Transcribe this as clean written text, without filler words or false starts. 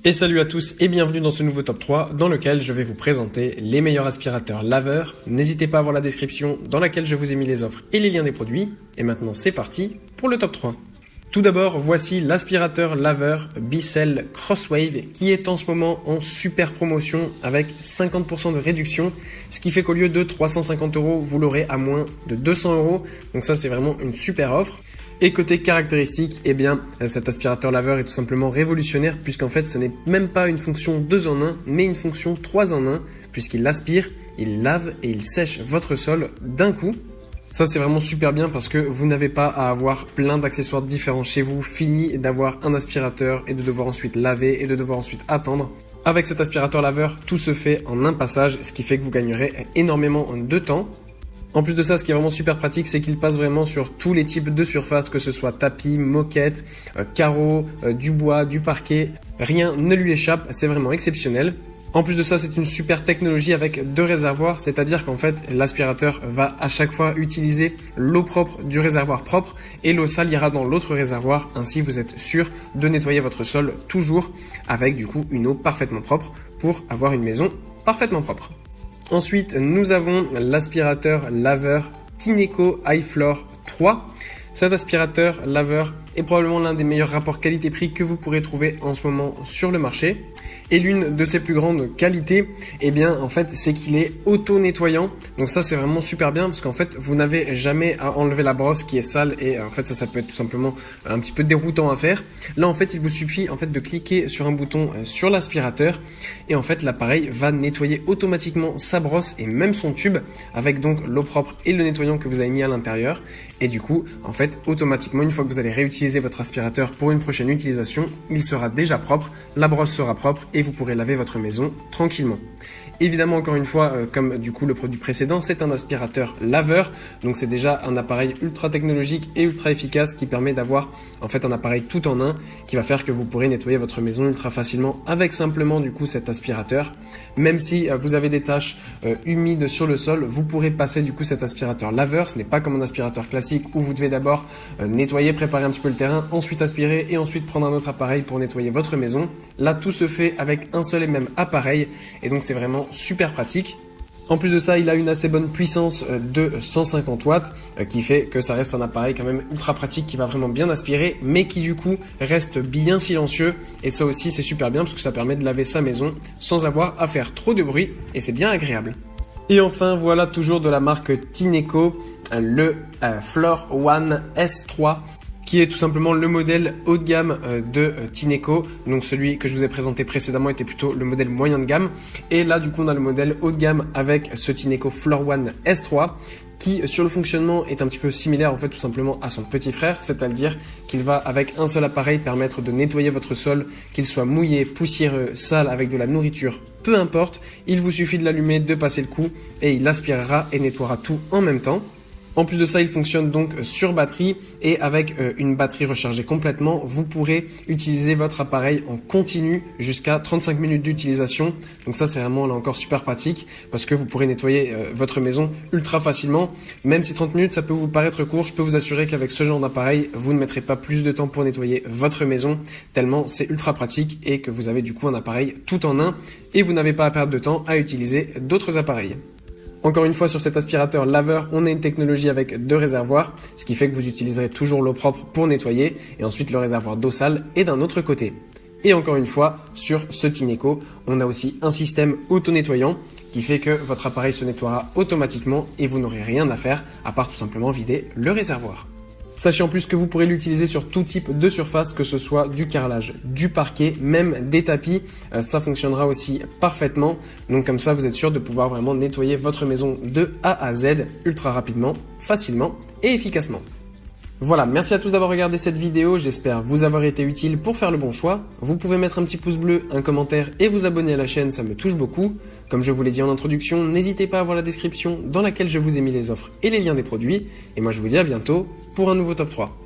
Et salut à tous et bienvenue dans ce nouveau top 3 dans lequel je vais vous présenter les meilleurs aspirateurs laveurs. N'hésitez pas à voir la description dans laquelle je vous ai mis les offres et les liens des produits. Et maintenant c'est parti pour le top 3. Tout d'abord, voici l'aspirateur laveur Bicel Crosswave qui est en ce moment en super promotion avec 50% de réduction, ce qui fait qu'au lieu de 350 €, vous l'aurez à moins de 200 €. Donc ça c'est vraiment une super offre. Et côté caractéristiques, eh bien, cet aspirateur laveur est tout simplement révolutionnaire puisqu'en fait, ce n'est même pas une fonction 2 en 1, mais une fonction 3 en 1 puisqu'il aspire, il lave et il sèche votre sol d'un coup. Ça, c'est vraiment super bien parce que vous n'avez pas à avoir plein d'accessoires différents chez vous. Fini d'avoir un aspirateur et de devoir ensuite laver et de devoir ensuite attendre. Avec cet aspirateur laveur, tout se fait en un passage, ce qui fait que vous gagnerez énormément de temps. En plus de ça, ce qui est vraiment super pratique, c'est qu'il passe vraiment sur tous les types de surfaces, que ce soit tapis, moquette, carreaux, du bois, du parquet. Rien ne lui échappe, c'est vraiment exceptionnel. En plus de ça, c'est une super technologie avec 2 réservoirs, c'est-à-dire qu'en fait, l'aspirateur va à chaque fois utiliser l'eau propre du réservoir propre et l'eau sale ira dans l'autre réservoir. Ainsi, vous êtes sûr de nettoyer votre sol toujours avec du coup une eau parfaitement propre pour avoir une maison parfaitement propre. Ensuite, nous avons l'aspirateur laveur Tineco iFloor 3. Cet aspirateur laveur est probablement l'un des meilleurs rapports qualité-prix que vous pourrez trouver en ce moment sur le marché. Et l'une de ses plus grandes qualités, eh bien, en fait, c'est qu'il est auto-nettoyant. Donc ça, c'est vraiment super bien parce qu'en fait, vous n'avez jamais à enlever la brosse qui est sale et en fait, ça peut être tout simplement un petit peu déroutant à faire. Là, en fait, il vous suffit en fait de cliquer sur un bouton sur l'aspirateur et en fait, l'appareil va nettoyer automatiquement sa brosse et même son tube avec donc l'eau propre et le nettoyant que vous avez mis à l'intérieur. Et du coup, en fait, automatiquement, une fois que vous allez réutiliser votre aspirateur pour une prochaine utilisation, il sera déjà propre, la brosse sera propre et vous pourrez laver votre maison tranquillement. Évidemment, encore une fois, comme du coup le produit précédent, c'est un aspirateur laveur. Donc c'est déjà un appareil ultra technologique et ultra efficace qui permet d'avoir en fait un appareil tout en un qui va faire que vous pourrez nettoyer votre maison ultra facilement avec simplement du coup cet aspirateur. Même si vous avez des taches humides sur le sol, vous pourrez passer du coup cet aspirateur laveur. Ce n'est pas comme un aspirateur classique où vous devez d'abord nettoyer, préparer un petit peu le terrain, ensuite aspirer et ensuite prendre un autre appareil pour nettoyer votre maison. Là, tout se fait avec un seul et même appareil et donc c'est vraiment super pratique. En plus de ça, il a une assez bonne puissance de 150 watts qui fait que ça reste un appareil quand même ultra pratique qui va vraiment bien aspirer mais qui du coup reste bien silencieux et ça aussi c'est super bien parce que ça permet de laver sa maison sans avoir à faire trop de bruit et c'est bien agréable. Et enfin, voilà toujours de la marque Tineco, le Floor One S3. Qui est tout simplement le modèle haut de gamme de Tineco. Donc celui que je vous ai présenté précédemment était plutôt le modèle moyen de gamme. Et là, du coup, on a le modèle haut de gamme avec ce Tineco Floor One S3 qui, sur le fonctionnement, est un petit peu similaire en fait tout simplement à son petit frère. C'est-à-dire qu'il va, avec un seul appareil, permettre de nettoyer votre sol, qu'il soit mouillé, poussiéreux, sale, avec de la nourriture, peu importe. Il vous suffit de l'allumer, de passer le coup et il aspirera et nettoiera tout en même temps. En plus de ça, il fonctionne donc sur batterie et avec une batterie rechargée complètement, vous pourrez utiliser votre appareil en continu jusqu'à 35 minutes d'utilisation. Donc ça, c'est vraiment là encore super pratique parce que vous pourrez nettoyer votre maison ultra facilement. Même si 30 minutes, ça peut vous paraître court, je peux vous assurer qu'avec ce genre d'appareil, vous ne mettrez pas plus de temps pour nettoyer votre maison tellement c'est ultra pratique et que vous avez du coup un appareil tout en un et vous n'avez pas à perdre de temps à utiliser d'autres appareils. Encore une fois, sur cet aspirateur laveur, on a une technologie avec 2 réservoirs, ce qui fait que vous utiliserez toujours l'eau propre pour nettoyer et ensuite le réservoir d'eau sale est d'un autre côté. Et encore une fois, sur ce Tineco, on a aussi un système auto-nettoyant qui fait que votre appareil se nettoiera automatiquement et vous n'aurez rien à faire à part tout simplement vider le réservoir. Sachez en plus que vous pourrez l'utiliser sur tout type de surface, que ce soit du carrelage, du parquet, même des tapis. Ça fonctionnera aussi parfaitement. Donc comme ça, vous êtes sûr de pouvoir vraiment nettoyer votre maison de A à Z ultra rapidement, facilement et efficacement. Voilà, merci à tous d'avoir regardé cette vidéo, j'espère vous avoir été utile pour faire le bon choix. Vous pouvez mettre un petit pouce bleu, un commentaire et vous abonner à la chaîne, ça me touche beaucoup. Comme je vous l'ai dit en introduction, n'hésitez pas à voir la description dans laquelle je vous ai mis les offres et les liens des produits. Et moi je vous dis à bientôt pour un nouveau top 3.